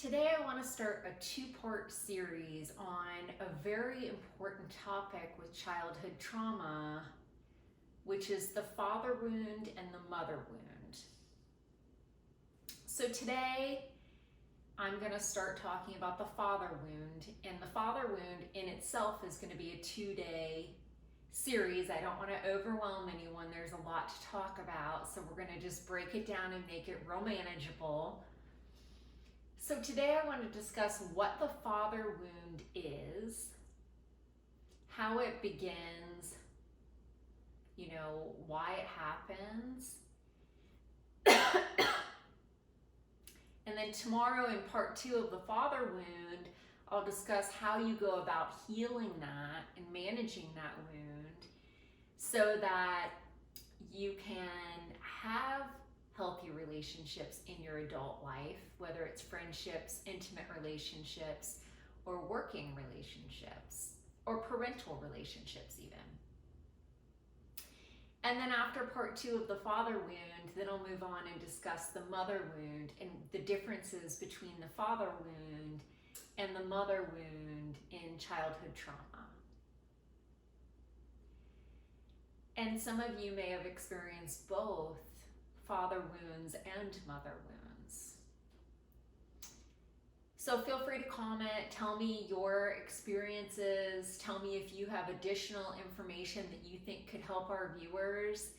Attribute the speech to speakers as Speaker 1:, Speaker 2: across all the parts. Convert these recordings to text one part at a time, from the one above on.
Speaker 1: Today I want to start a two-part series on a very important topic with childhood trauma, which is the father wound and the mother wound. So today I'm going to start talking about the father wound, and the father wound in itself is going to be a 2-day series. I don't want to overwhelm anyone. There's a lot to talk about, so we're going to just break it down and make it real manageable. So today I want to discuss what the father wound is, how it begins, why it happens. And then tomorrow in part 2 of the father wound, I'll discuss how you go about healing that and managing that wound so that you can have healthy relationships in your adult life, whether it's friendships, intimate relationships, or working relationships, or parental relationships even. And then after part 2 of the father wound, then I'll move on and discuss the mother wound and the differences between the father wound and the mother wound in childhood trauma. And some of you may have experienced both father wounds and mother wounds. So feel free to comment, tell me your experiences, tell me if you have additional information that you think could help our viewers.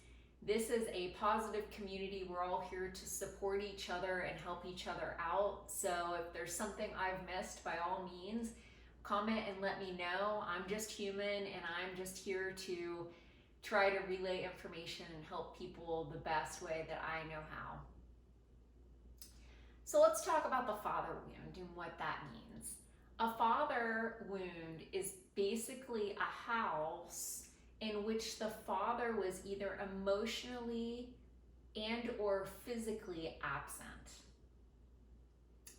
Speaker 1: This is a positive community. We're all here to support each other and help each other out. So if there's something I've missed, by all means, comment and let me know. I'm just human and I'm just here to try to relay information and help people the best way that I know how. So let's talk about the father wound and what that means. A father wound is basically a house in which the father was either emotionally and or physically absent.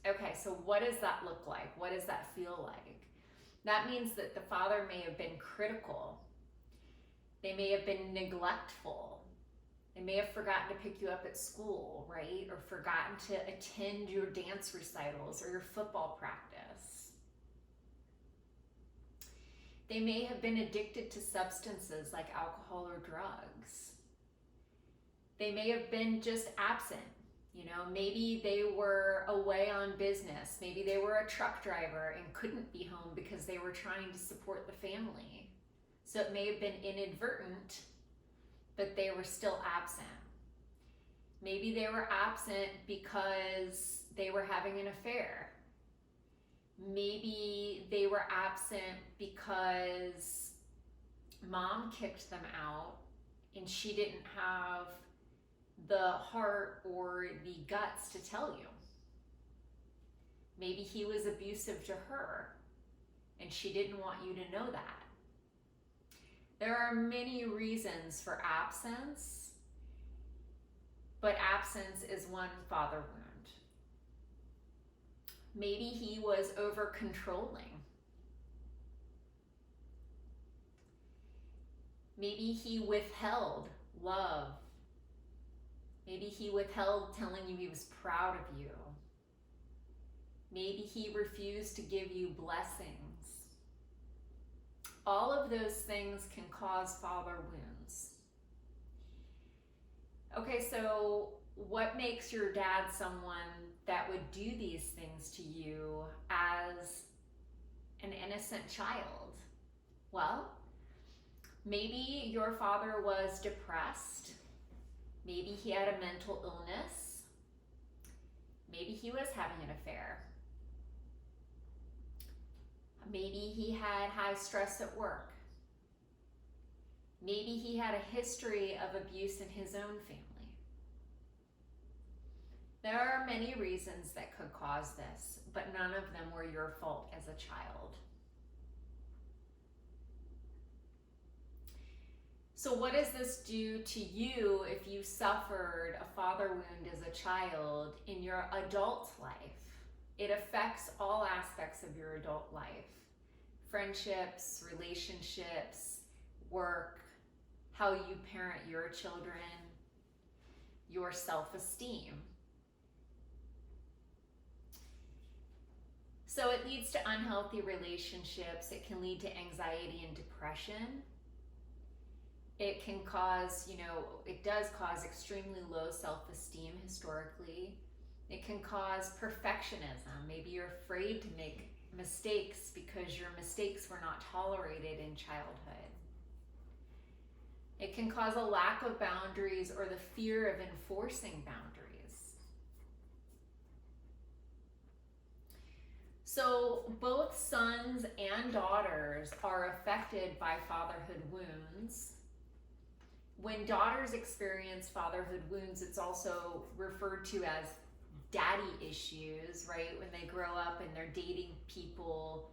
Speaker 1: Okay, so what does that look like? What does that feel like? That means that the father may have been critical. They may have been neglectful. They may have forgotten to pick you up at school, right? Or forgotten to attend your dance recitals or your football practice. They may have been addicted to substances like alcohol or drugs. They may have been just absent. Maybe they were away on business. Maybe they were a truck driver and couldn't be home because they were trying to support the family. So it may have been inadvertent, but they were still absent. Maybe they were absent because they were having an affair. Maybe they were absent because mom kicked them out and she didn't have the heart or the guts to tell you. Maybe he was abusive to her and she didn't want you to know that. There are many reasons for absence, but absence is one father wound. Maybe he was over controlling. Maybe he withheld love. Maybe he withheld telling you he was proud of you. Maybe he refused to give you blessings. All of those things can cause father wounds. Okay, so what makes your dad someone that would do these things to you as an innocent child? Well, maybe your father was depressed. Maybe he had a mental illness. Maybe he was having an affair. Maybe he had high stress at work. Maybe he had a history of abuse in his own family. There are many reasons that could cause this, but none of them were your fault as a child. So what does this do to you if you suffered a father wound as a child in your adult life? It affects all aspects of your adult life. Friendships, relationships, work, how you parent your children, your self-esteem. So it leads to unhealthy relationships. It can lead to anxiety and depression. It can cause, it does cause extremely low self-esteem historically. It can cause perfectionism. Maybe you're afraid to make mistakes because your mistakes were not tolerated in childhood. It can cause a lack of boundaries or the fear of enforcing boundaries. So both sons and daughters are affected by fatherhood wounds. When daughters experience fatherhood wounds, it's also referred to as daddy issues, right? When they grow up and they're dating people,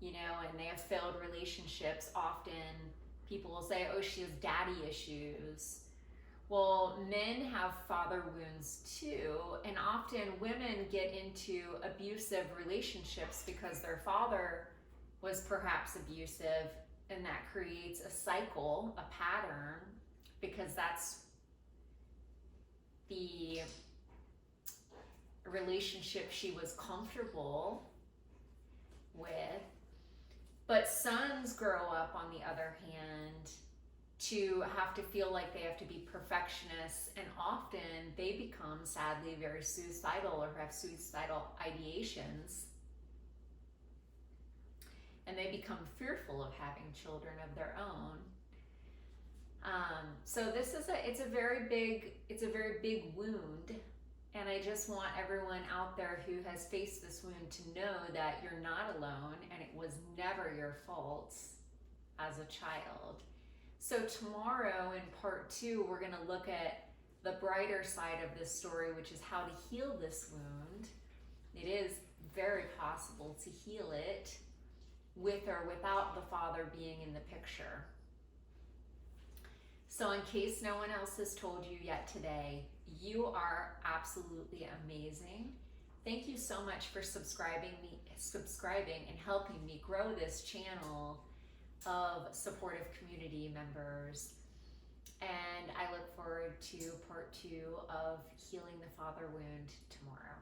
Speaker 1: and they have failed relationships, often people will say, oh, she has daddy issues. Well, men have father wounds too, and often women get into abusive relationships because their father was perhaps abusive, and that creates a cycle, a pattern, because that's the relationship she was comfortable with. But sons grow up, on the other hand, to have to feel like they have to be perfectionists, and often they become, sadly, very suicidal or have suicidal ideations, and they become fearful of having children of their own. So this is it's a very big wound, and I just want everyone out there who has faced this wound to know that you're not alone, and it was never your fault as a child. So tomorrow in part 2, we're going to look at the brighter side of this story, which is how to heal this wound. It is very possible to heal it with or without the father being in the picture. So in case no one else has told you yet today, you are absolutely amazing. Thank you so much for subscribing and helping me grow this channel of supportive community members. And I look forward to part 2 of healing the father wound tomorrow.